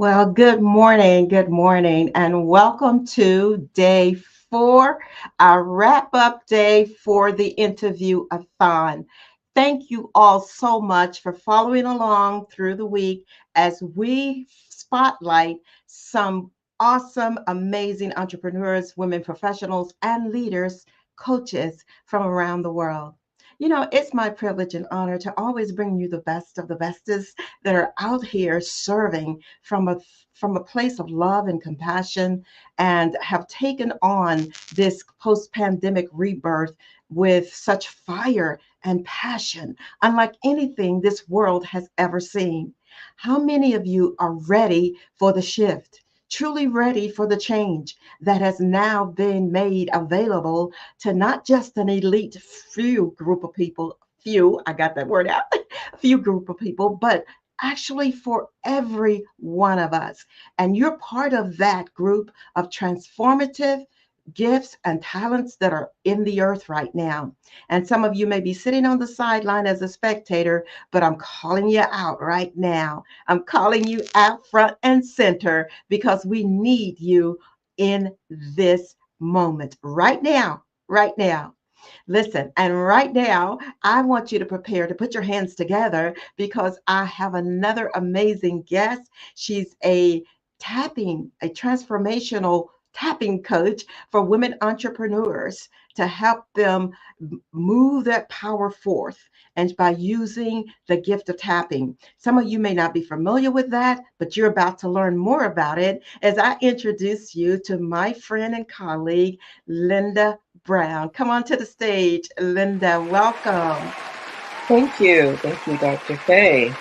Well, good morning, and welcome to day four, our wrap up day for the interview-a-thon. Thank you all so much for following along through the week as we spotlight some awesome, amazing entrepreneurs, women professionals, and leaders, coaches from around the world. It's my privilege and honor to always bring you the best of the bestest that are out here serving from a place of love and compassion and have taken on this post-pandemic rebirth with such fire and passion unlike anything this world has ever seen. How many of you are ready for the shift? Truly ready for the change that has now been made available to not just an elite few group of people, few, I got that word out, few group of people, but actually for every one of us. And you're part of that group of transformative gifts and talents that are in the earth right now. And some of you may be sitting on the sideline as a spectator, but I'm calling you out right now. I'm calling you out front and center because we need you in this moment right now, right now. Listen, and right now, I want you to prepare to put your hands together because I have another amazing guest. She's a transformational tapping coach for women entrepreneurs to help them move that power forth and by using the gift of tapping. Some of you may not be familiar with that, but you're about to learn more about it as I introduce you to my friend and colleague, Linda Brown. Come on to the stage, Linda. Welcome. Thank you. Thank you, Dr. Faye.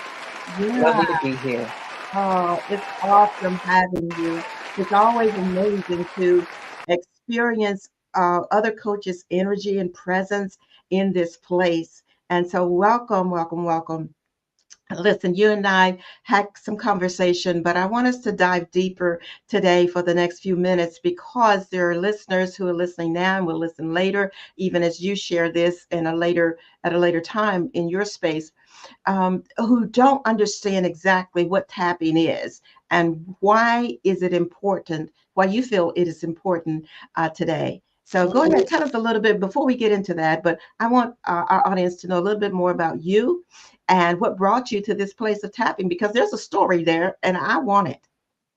Yeah. Lovely to be here. Oh, it's awesome having you. It's always amazing to experience other coaches' energy and presence in this place. And so, welcome, welcome, welcome. Listen, you and I had some conversation, but I want us to dive deeper today for the next few minutes because there are listeners who are listening now and will listen later, even as you share this at a later time in your space, who don't understand exactly what tapping is and why is it important, why you feel it is important today. So go ahead, tell us a little bit before we get into that, but I want our audience to know a little bit more about you and what brought you to this place of tapping because there's a story there and I want it.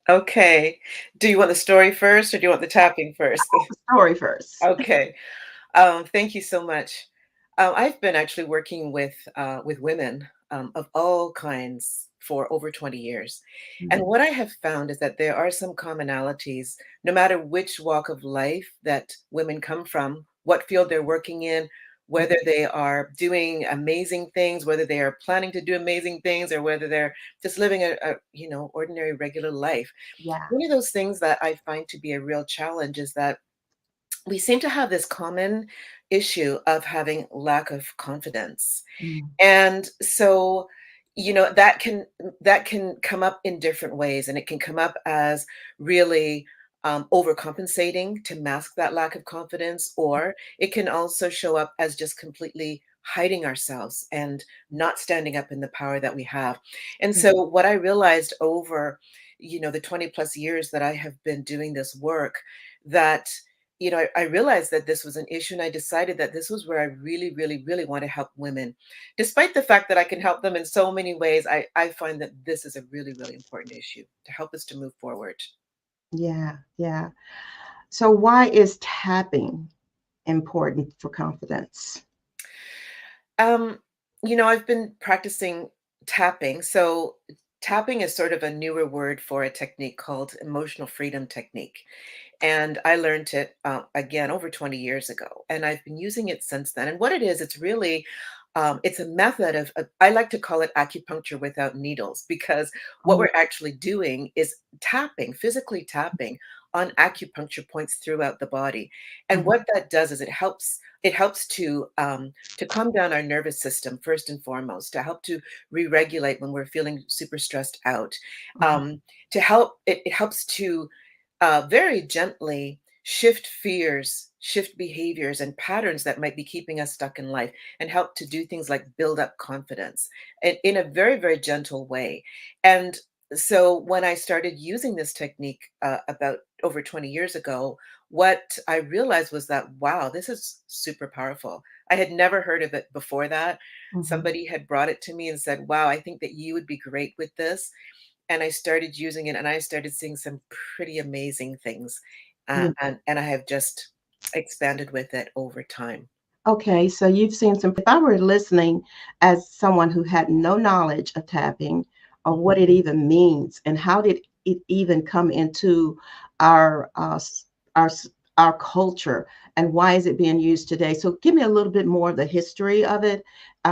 Okay. Do you want the story first or do you want the tapping first? The story first. Okay. Thank you so much. I've been actually working with women of all kinds for over 20 years. And Mhm. what I have found is that there are some commonalities, no matter which walk of life that women come from, what field they're working in, whether they are doing amazing things, whether they are planning to do amazing things, or whether they're just living a ordinary, regular life. Yeah. One of those things that I find to be a real challenge is that we seem to have this common issue of having lack of confidence. Mm. And so, that can come up in different ways, and it can come up as really overcompensating to mask that lack of confidence, or it can also show up as just completely hiding ourselves and not standing up in the power that we have. And Yeah. so, what I realized over, the 20 plus years that I have been doing this work, that I realized that this was an issue, and I decided that this was where I really, really, really want to help women. Despite the fact that I can help them in so many ways, I find that this is a really, really important issue to help us to move forward. Yeah. Yeah. So why is tapping important for confidence? Um, I've been practicing tapping. So tapping is sort of a newer word for a technique called emotional freedom technique. And I learned it again over 20 years ago, and I've been using it since then. And what it is, it's really it's a method of I like to call it acupuncture without needles, because what Oh, we're actually doing is tapping, physically tapping on acupuncture points throughout the body. And mhm. what that does is it helps to calm down our nervous system first and foremost, to help to re-regulate when we're feeling super stressed out. Mhm. It helps to very gently shift fears, shift behaviors and patterns that might be keeping us stuck in life, and help to do things like build up confidence in a very, very gentle way. And so when I started using this technique about over 20 years ago, what I realized was that, wow, this is super powerful. I had never heard of it before that. Mhm. Somebody had brought it to me and said, wow, I think that you would be great with this. And I started using it and I started seeing some pretty amazing things. Yeah. And I have just expanded with it over time. Okay, so you've seen some. If I were listening as someone who had no knowledge of tapping or Mhm. what it even means and how did it even come into our our our culture and why is it being used today? So give me a little bit more of the history of it.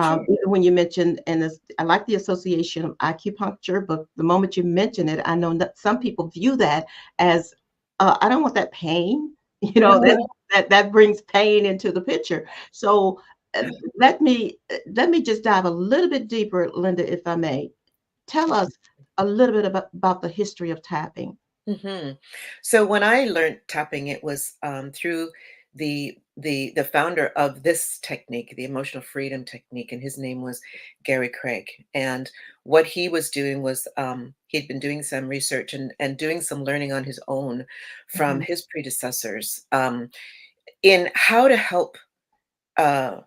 Sure. Even when you mentioned, and this, I like the association of acupuncture, but the moment you mention it, I know that some people view that as I don't want that pain. You know, that brings pain into the picture. So uh, let me just dive a little bit deeper, Linda, if I may. Tell us a little bit about the history of tapping. Mhm. So when I learned tapping, it was through the founder of this technique, the emotional freedom technique, and his name was Gary Craig. And what he was doing was he'd been doing some research and doing some learning on his own from Mhm, his predecessors in how to help uh,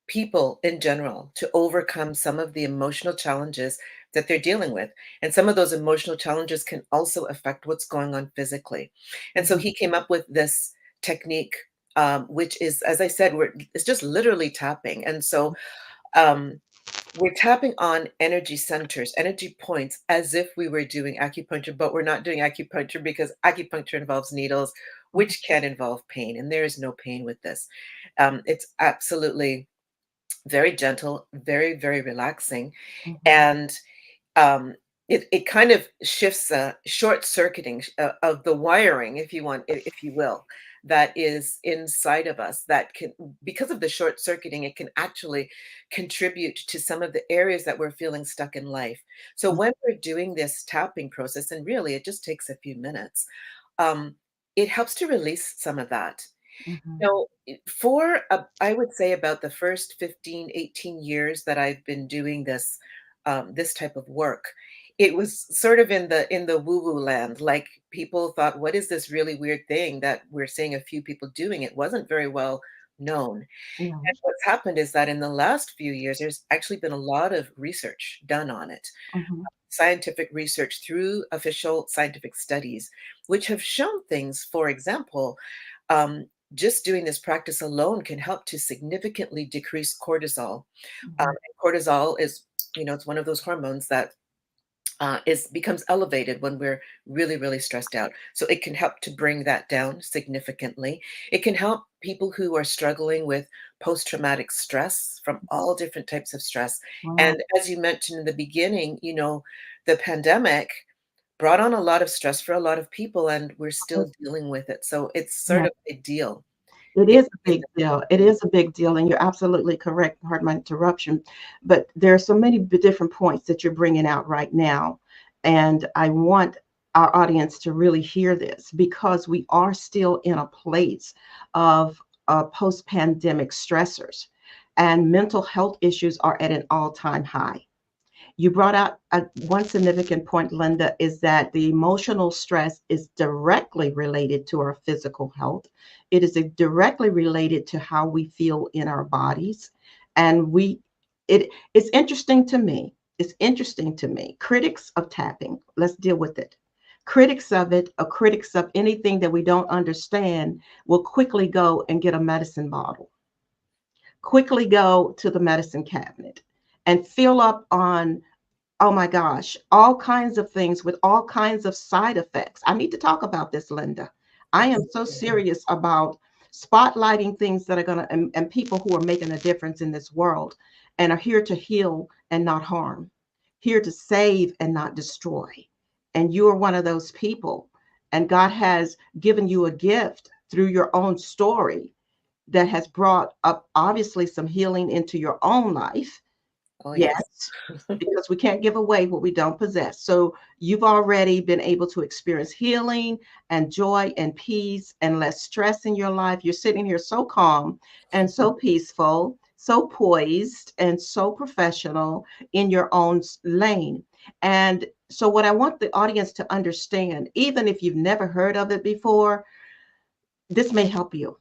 people in general to overcome some of the emotional challenges that they're dealing with. And some of those emotional challenges can also affect what's going on physically. And so mhm, he came up with this technique, which is, as I said, it's just literally tapping. And so um, we're tapping on energy centers, energy points, as if we were doing acupuncture, but we're not doing acupuncture because acupuncture involves needles, mhm, which can involve pain. And there is no pain with this. It's absolutely very gentle, very, very relaxing. mhm, And um, it kind of shifts short circuiting of the wiring, if you want, if you will, that is inside of us that can, because of the short circuiting, it can actually contribute to some of the areas that we're feeling stuck in life. So when we're doing this tapping process, and really it just takes a few minutes, um, it helps to release some of that. mhm, So, I would say about the first 15, 18 years that I've been doing this, this type of work, it was sort of in the woo-woo land. Like people thought, what is this really weird thing that we're seeing a few people doing? It wasn't very well known. mhm, And what's happened is that in the last few years, there's actually been a lot of research done on it, mhm, scientific research through official scientific studies, which have shown things. For example, um, just doing this practice alone can help to significantly decrease cortisol. mhm, And cortisol is, it's one of those hormones that is becomes elevated when we're really, really stressed out. So it can help to bring that down significantly. It can help people who are struggling with post-traumatic stress from all different types of stress. wow. And as you mentioned in the beginning, the pandemic brought on a lot of stress for a lot of people, and we're still dealing with it. So it's sort Yeah. of a deal It in, is a in big deal. It the is a big deal, and you're absolutely correct. Pardon my interruption, but there are so many different points that you're bringing out right now, and I want our audience to really hear this because we are still in a place of post-pandemic stressors, and mental health issues are at an all-time high. You brought out one significant point, Linda, is that the emotional stress is directly related to our physical health. It is directly related to how we feel in our bodies. And it's interesting to me. It's interesting to me. Critics of tapping, let's deal with it. Critics of it, or critics of anything that we don't understand, will quickly go and get a medicine bottle, quickly go to the medicine cabinet, and fill up on, oh my gosh, all kinds of things with all kinds of side effects. I need to talk about this, Linda. I am so absolutely. serious about spotlighting things that are going to, and people who are making a difference in this world and are here to heal and not harm, here to save and not destroy. And you are one of those people. And God has given you a gift through your own story that has brought up obviously some healing into your own life. Oh, yes. Yes, because we can't give away what we don't possess. So you've already been able to experience healing and joy and peace and less stress in your life. You're sitting here so calm and so peaceful, so poised and so professional in your own lane. And So, what I want the audience to understand, even if you've never heard of it before, this may help you.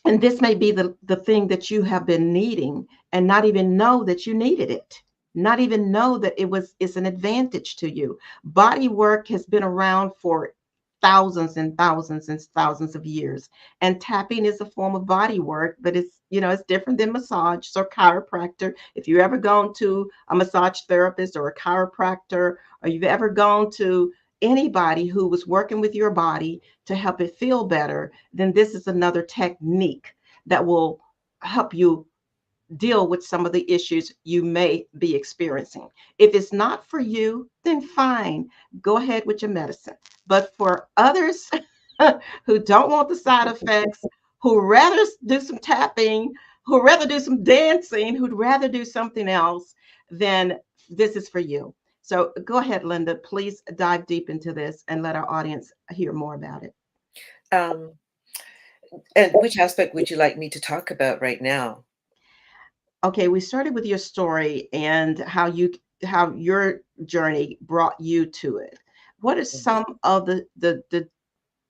And this may be the thing that you have been needing and not even know that you needed it, not even know that it's an advantage to you. Body work has been around for thousands and thousands and thousands of years, and tapping is a form of body work, but it's different than massage or chiropractor. If you've ever gone to a massage therapist or a chiropractor, or you've ever gone to anybody who was working with your body to help it feel better, then this is another technique that will help you deal with some of the issues you may be experiencing. If it's not for you, then fine, go ahead with your medicine. But for others who don't want the side effects, who rather do some tapping, who rather do some dancing, who'd rather do something else, then this is for you. So go ahead, Linda. Please dive deep into this and let our audience hear more about it. Um, and which aspect would you like me to talk about right now? Okay, we started with your story and how your journey brought you to it. What are Mm. some of the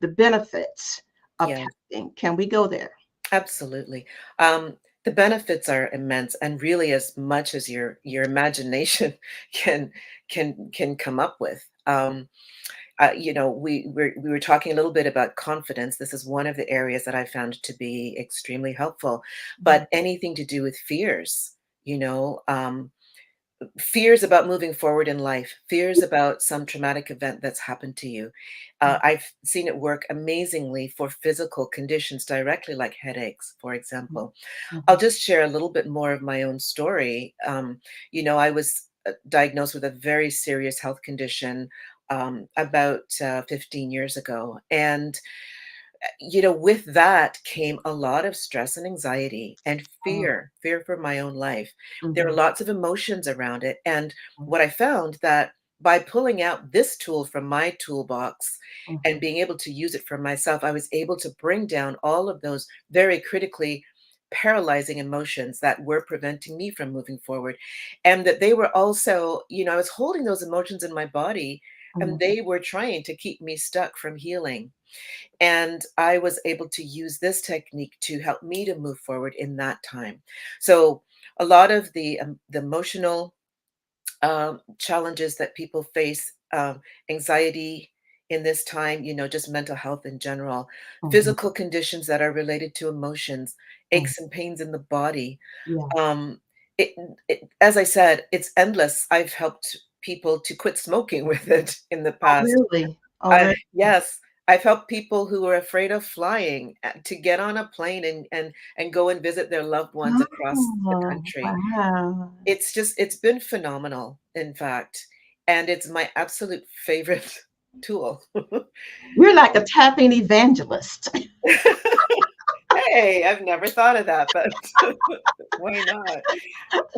benefits of Yeah, tapping? Can we go there? absolutely. Um, the benefits are immense, and really as much as your imagination can can come up with. We were talking a little bit about confidence. This is one of the areas that I found to be extremely helpful. Mhm, But anything to do with fears, you know, fears about moving forward in life, fears about some traumatic event that's happened to you. I've seen it work amazingly for physical conditions directly, like headaches, for mhm, example. I'll mhm, just share a little bit more of my own story. I was diagnosed with a very serious health condition about 15 years ago. And with that came a lot of stress and anxiety and mhm, fear for my own life. There are mhm, lots of emotions around it. And mhm, what I found that by pulling out this tool from my toolbox and mhm, being able to use it for myself, I was able to bring down all of those very critically paralyzing emotions that were preventing me from moving forward. And that they were also, I was holding those emotions in my body and mhm, they were trying to keep me stuck from healing. And I was able to use this technique to help me to move forward in that time. So a lot of the emotional challenges that people face, anxiety in this time, just mental health in general, mhm, physical conditions that are related to emotions, mhm. aches and pains in the body. Yeah. Um, it, as I said, it's endless. I've helped people to quit smoking with it in the Oh, past. really? Already? Yes, I've helped people who are afraid of flying to get on a plane and go and visit their loved ones across the Oh, country. wow. It's been phenomenal, in fact, and it's my absolute favorite tool. You're like a tapping evangelist. Hey, I've never thought of that, but why not?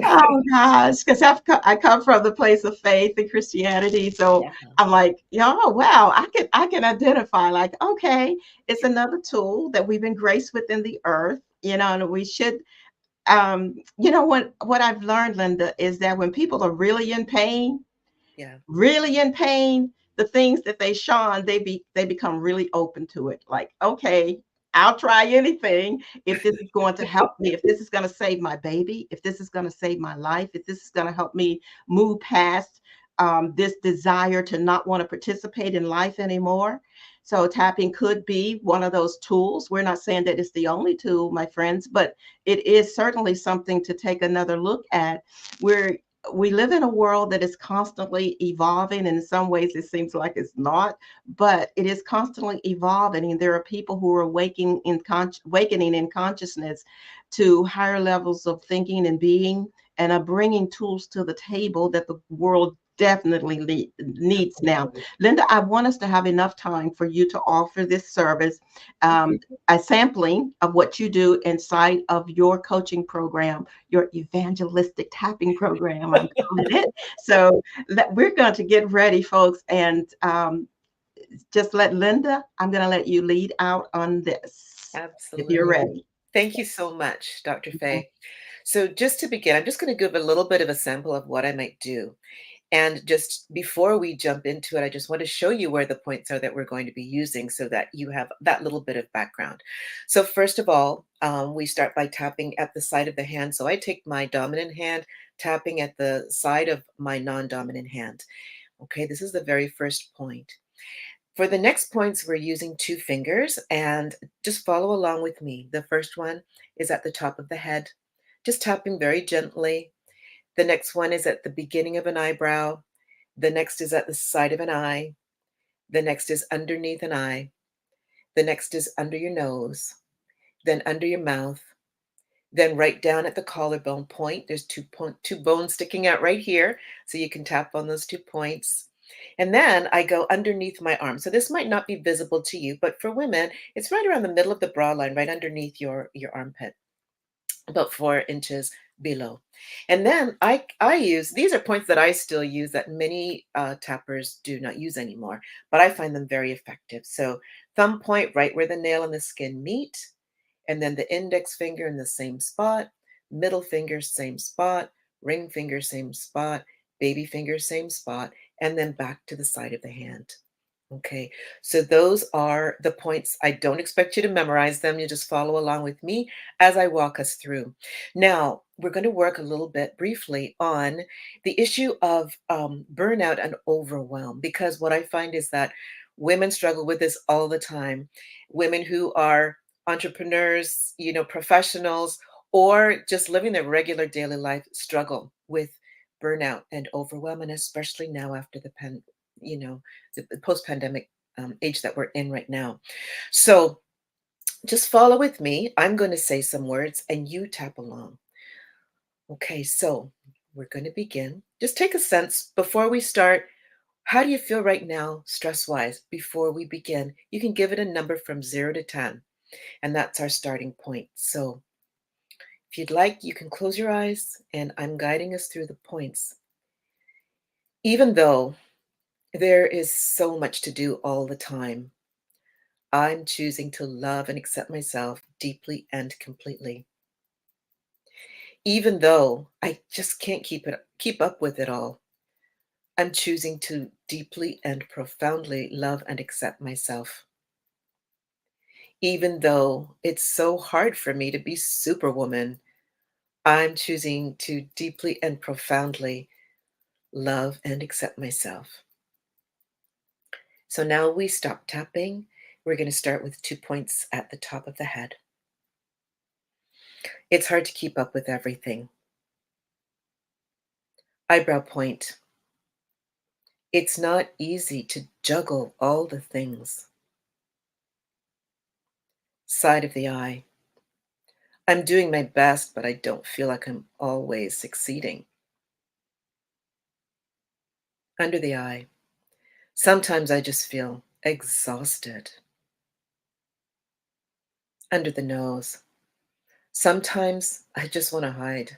Oh gosh, because I come from the place of faith and Christianity, so Yeah, I'm like, yeah, oh wow, I can identify like, okay, it's another tool that we've been graced within the earth, and we should, what I've learned, Linda, is that when people are yeah, really in pain, the things that they shun, they become really open to it. Like, okay, I'll try anything if this is going to help me, if this is going to save my baby, if this is going to save my life, if this is going to help me move past this desire to not want to participate in life anymore. So tapping could be one of those tools. We're not saying that it's the only tool, my friends, but it is certainly something to take another look at. Where we live in a world that is constantly evolving, and in some ways it seems like it's not, but it is constantly evolving, and there are people who are awakening in consciousness to higher levels of thinking and being, and are bringing tools to the table that the world definitely needs now. absolutely. Linda, I want us to have enough time for you to offer this service, Okay. um, a sampling of what you do inside of your coaching program, your evangelistic tapping program, I'm calling it. So we're going to get ready, folks, and just let Linda, I'm going to let you lead out on this if you're Absolutely. ready. Thank you so much, Dr. Faye. So just to begin, I'm just going to give a little bit of a sample of what I might do. And just before we jump into it, I just want to show you where the points are that we're going to be using so that you have that little bit of background. So first of all, we start by tapping at the side of the hand. So I take my dominant hand, tapping at the side of my non-dominant hand. Okay, this is the very first point. For the next points, we're using two fingers and just follow along with me. The first one is at the top of the head, just tapping very gently. The next one is at the beginning of an eyebrow. The next is at the side of an eye. The next is underneath an eye. The next is under your nose, then under your mouth, then right down at the collarbone point. There's two bones sticking out right here, so you can tap on those 2 points. And then I go underneath my arm. So this might not be visible to you, but for women, it's right around the middle of the bra line, right underneath your armpit, about 4 inches below. And then I use, these are points that I still use that many tappers do not use anymore, but I find them very effective. So thumb point right where the nail and the skin meet, and then the index finger in the same spot, middle finger, same spot, ring finger, same spot, baby finger, same spot, and then back to the side of the hand. Okay, so those are the points. I don't expect you to memorize them. You just follow along with me as I walk us through. Now, we're going to work a little bit briefly on the issue of burnout and overwhelm, because what I find is that women struggle with this all the time. Women who are entrepreneurs, professionals, or just living their regular daily life struggle with burnout and overwhelm, and especially now after you know, the post-pandemic age that we're in right now. So just follow with me. I'm going to say some words and you tap along. Okay, so we're going to begin. Just take a sense before we start. How do you feel right now, stress-wise, before we begin? You can give it a number from 0 to 10, and that's our starting point. So if you'd like, you can close your eyes, and I'm guiding us through the points. Even though there is so much to do all the time, I'm choosing to love and accept myself deeply and completely. Even though I just can't keep up with it all, I'm choosing to deeply and profoundly love and accept myself. Even though it's so hard for me to be superwoman, I'm choosing to deeply and profoundly love and accept myself. So now we stop tapping. We're going to start with 2 points at the top of the head. It's hard to keep up with everything. Eyebrow point. It's not easy to juggle all the things. Side of the eye. I'm doing my best, but I don't feel like I'm always succeeding. Under the eye. Sometimes I just feel exhausted. Under the nose. Sometimes I just want to hide.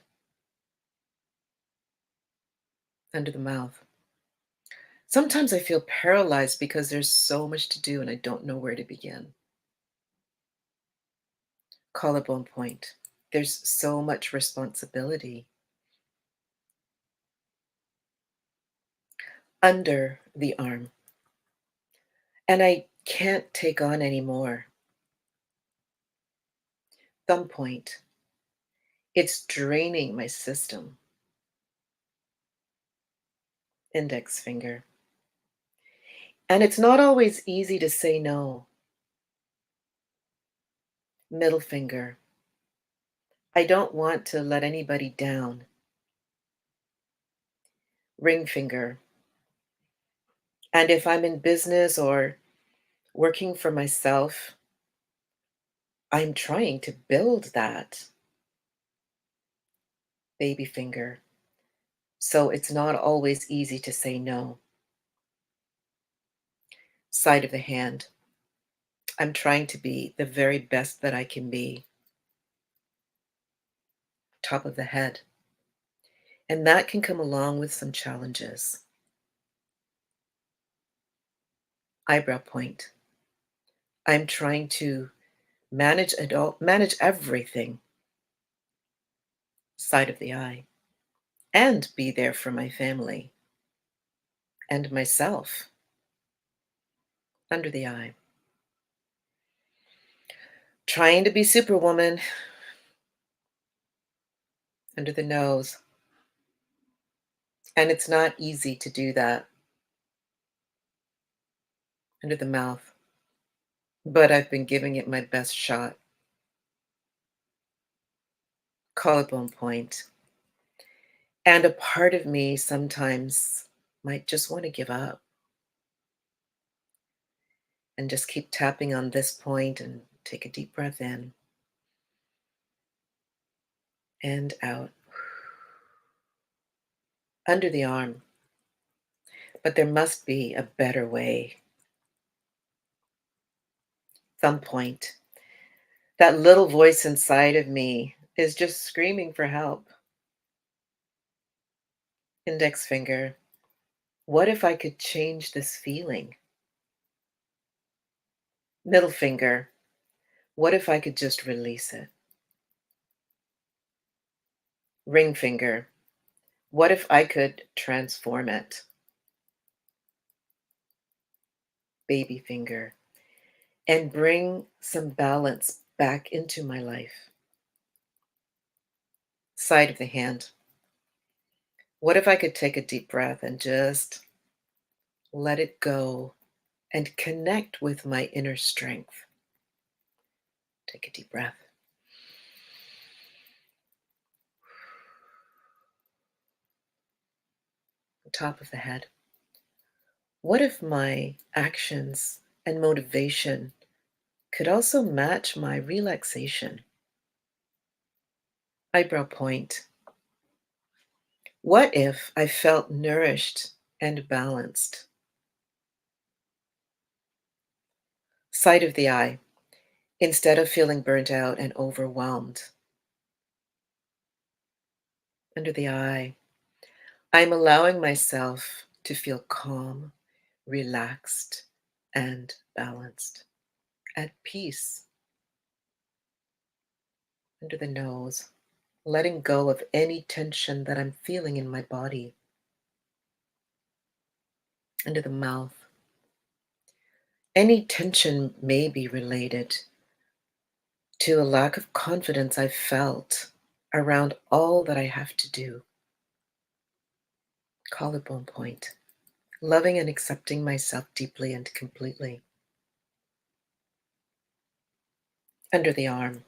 Under the mouth. Sometimes I feel paralyzed because there's so much to do and I don't know where to begin. Collarbone point. There's so much responsibility. Under the arm. And I can't take on anymore. Thumb point. It's draining my system. Index finger. And it's not always easy to say no. Middle finger. I don't want to let anybody down. Ring finger. And if I'm in business or working for myself, I'm trying to build that. Baby finger. So it's not always easy to say no. Side of the hand. I'm trying to be the very best that I can be. Top of the head. And that can come along with some challenges. Eyebrow point. I'm trying to manage everything. Side of the eye. And be there for my family. and myself under the eye. Trying to be superwoman under the nose. And it's not easy to do that under the mouth, but I've been giving it my best shot. Collarbone point. And a part of me sometimes might just want to give up and just keep tapping on this point and take a deep breath in and out under the arm. But there must be a better way. Thumb point. That little voice inside of me is just screaming for help. Index finger. What if I could change this feeling? Middle finger. What if I could just release it? Ring finger. What if I could transform it? Baby finger. And bring some balance back into my life. Side of the hand. What if I could take a deep breath and just let it go and connect with my inner strength? Take a deep breath. Top of the head. What if my actions and motivation could also match my relaxation? Eyebrow point. What if I felt nourished and balanced? Side of the eye. Instead of feeling burnt out and overwhelmed. Under the eye. I'm allowing myself to feel calm, relaxed, and balanced, at peace. Under the nose, letting go of any tension that I'm feeling in my body. Under the mouth, any tension may be related to a lack of confidence I've felt around all that I have to do. Collarbone point, loving and accepting myself deeply and completely. Under the arm,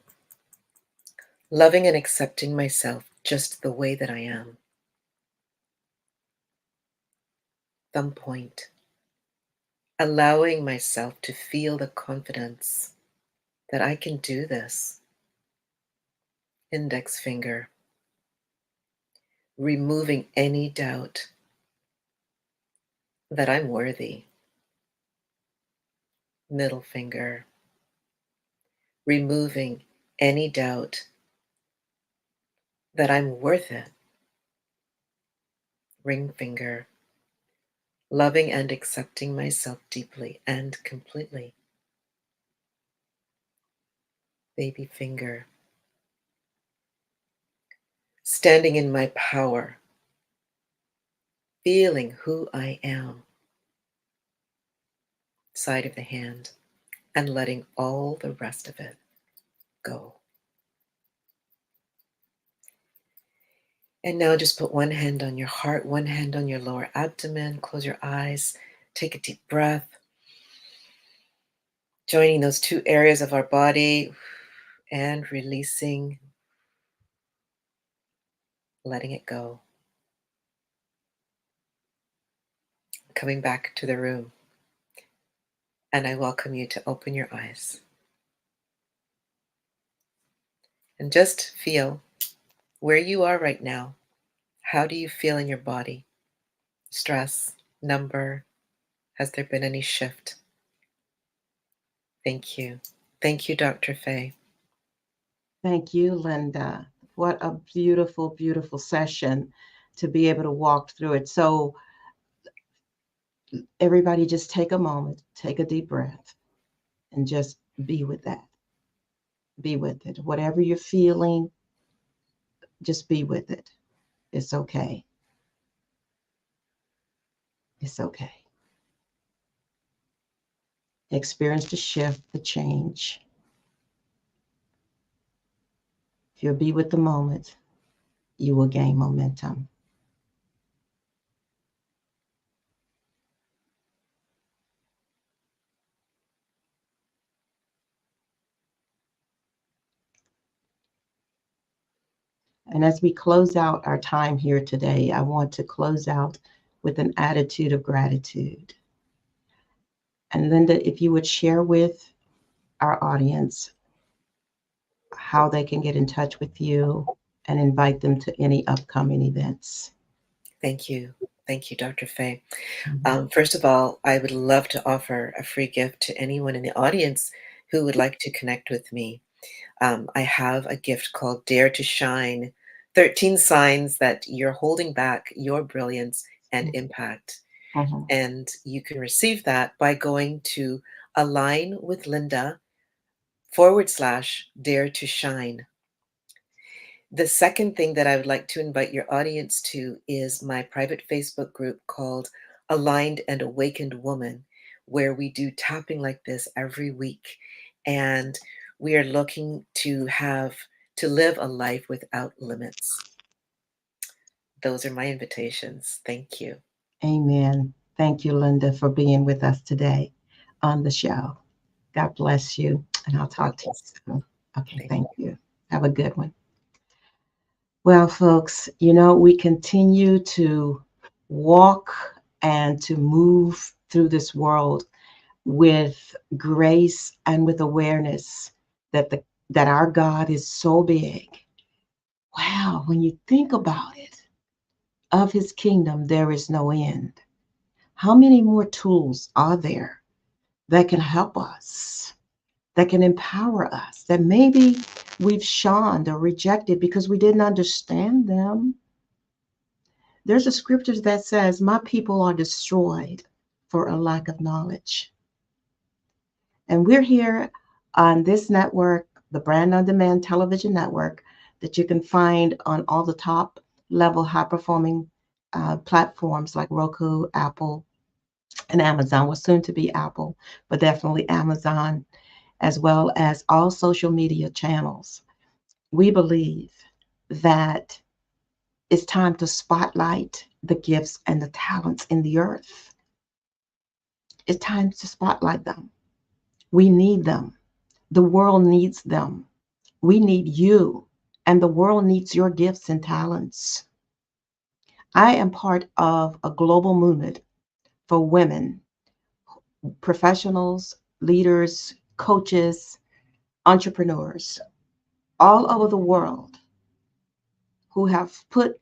loving and accepting myself just the way that I am. Thumb point, allowing myself to feel the confidence that I can do this. Index finger, removing any doubt that I'm worthy. Middle finger, removing any doubt that I'm worth it. Ring finger, loving and accepting myself deeply and completely. Baby finger, standing in my power, feeling who I am. Side of the hand, and letting all the rest of it go. And now just put one hand on your heart, one hand on your lower abdomen, close your eyes, take a deep breath, joining those two areas of our body and releasing, letting it go. Coming back to the room, and I welcome you to open your eyes and just feel where you are right now. How do you feel in your body? Stress, number, has there been any shift? Thank you. Thank you, Dr. Faye. Thank you, Linda. What a beautiful, beautiful session to be able to walk through it. So, everybody, just take a moment, take a deep breath, and just be with that. Be with it. Whatever you're feeling, just be with it. It's okay. It's okay. Experience the shift, the change. If you'll be with the moment, you will gain momentum. And as we close out our time here today, I want to close out with an attitude of gratitude. And Linda, if you would share with our audience how they can get in touch with you and invite them to any upcoming events. Thank you. Thank you, Dr. Faye. Mhm. First of all, I would love to offer a free gift to anyone in the audience who would like to connect with me. I have a gift called Dare to Shine, 13 signs that you're holding back your brilliance and impact. Mhm. And you can receive that by going to Align with Linda / Dare to Shine. The second thing that I would like to invite your audience to is my private Facebook group called Aligned and Awakened Woman, where we do tapping like this every week. And we are looking to live a life without limits. Those are my invitations. Thank you. Amen. Thank you, Linda, for being with us today on the show. God bless you, and I'll God talk to you bless. soon. Okay, Thank thank you. you. Have a good one. Well, folks, you know, we continue to walk and to move through this world with grace and with awareness that that our God is so big. Wow, when you think about it, of his kingdom there is no end. How many more tools are there that can help us, that can empower us, that maybe we've shunned or rejected because we didn't understand them? There's a scripture that says, "My people are destroyed for a lack of knowledge." And we're here on this network, the Brand on Demand Television Network, that you can find on all the top level high performing platforms like Roku, Apple, and Amazon. Well, soon to be Apple, but definitely Amazon, as well as all social media channels. We believe that it's time to spotlight the gifts and the talents in the earth. It's time to spotlight them. We need them. The world needs them. We need you, and the world needs your gifts and talents. I am part of a global movement for women, professionals, leaders, coaches, entrepreneurs all over the world who have put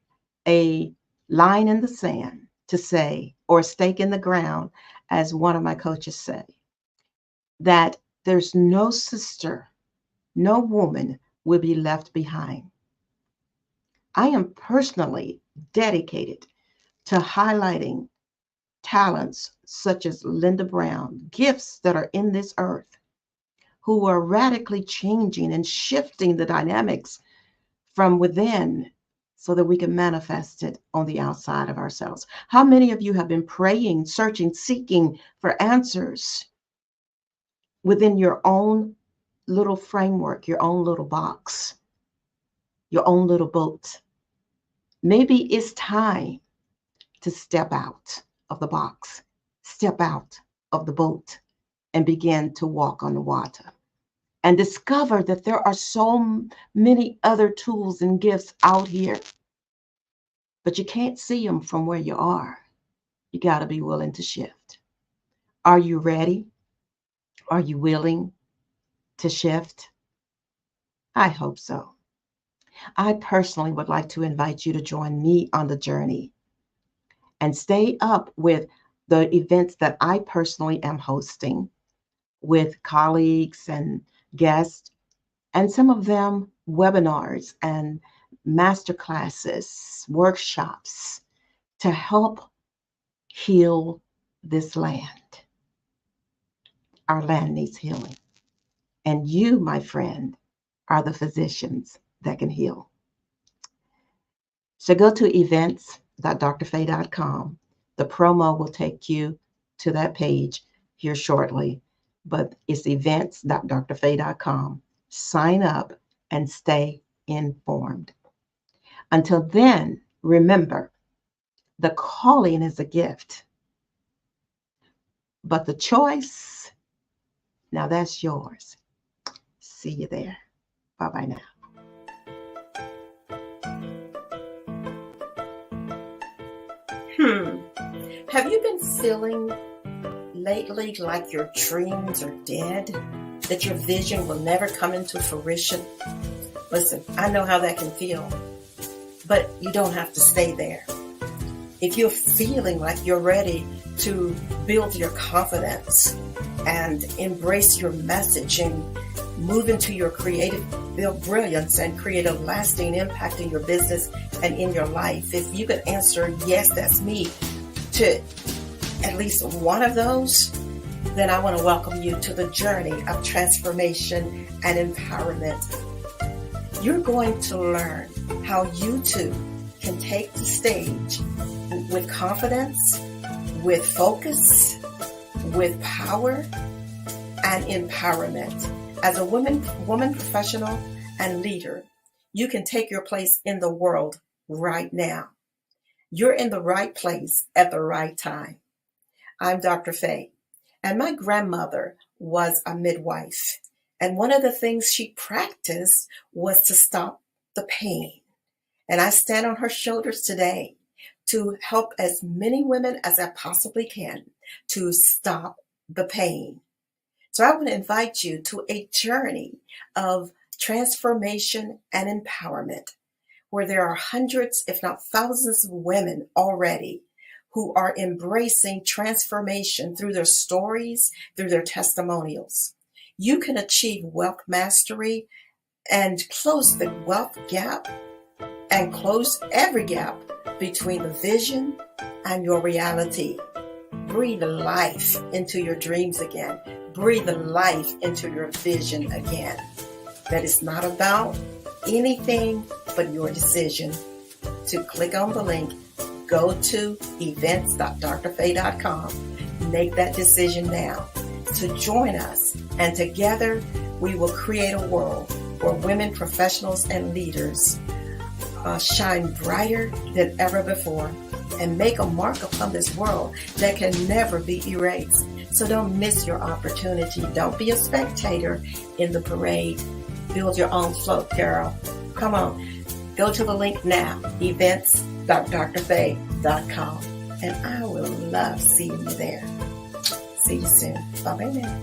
a line in the sand to say, or a stake in the ground, as one of my coaches said, that there's no sister, no woman will be left behind. I am personally dedicated to highlighting talents such as Linda Brown, gifts that are in this earth, who are radically changing and shifting the dynamics from within so that we can manifest it on the outside of ourselves. How many of you have been praying, searching, seeking for answers within your own little framework, your own little box, your own little boat? Maybe it's time to step out of the box, step out of the boat, and begin to walk on the water. And discover that there are so many other tools and gifts out here, but you can't see them from where you are. You got to be willing to shift. Are you ready? Are you willing to shift? I hope so. I personally would like to invite you to join me on the journey and stay up with the events that I personally am hosting with colleagues and guests, and some of them webinars and master classes, workshops to help heal this land. Our land needs healing. And you, my friend, are the physicians that can heal. So go to events.drfaye.com The promo will take you to that page here shortly, but it's events.drfaye.com. Sign up and stay informed. Until then, remember, the calling is a gift, but the choice, now that's yours. See you there. Bye bye now. Have you been feeling lately like your dreams are dead? That your vision will never come into fruition? Listen, I know how that can feel, but you don't have to stay there. If you're feeling like you're ready to build your confidence and embrace your message and move into your creative brilliance and create a lasting impact in your business and in your life, if you could answer, yes, that's me, to at least one of those, then I want to welcome you to the journey of transformation and empowerment. You're going to learn how you too can take the stage with confidence, with focus, with power, and empowerment. As a woman professional and leader, you can take your place in the world right now. You're in the right place at the right time. I'm Dr. Faye, and my grandmother was a midwife. And one of the things she practiced was to stop the pain. And I stand on her shoulders today to help as many women as I possibly can to stop the pain. So I want to invite you to a journey of transformation and empowerment, where there are hundreds, if not thousands of women already who are embracing transformation through their stories, through their testimonials. You can achieve wealth mastery and close the wealth gap and close every gap between the vision and your reality. Breathe life into your dreams again. Breathe life into your vision again. That is not about anything but your decision to click on the link, go to events.drfaye.com, make that decision now to join us, and together we will create a world where women professionals and leaders shine brighter than ever before and make a mark upon this world that can never be erased. So don't miss your opportunity. Don't be a spectator in the parade. Build your own float, girl. Come on. Go to the link now, events.drfaye.com. And I will love seeing you there. See you soon. Bye-bye now.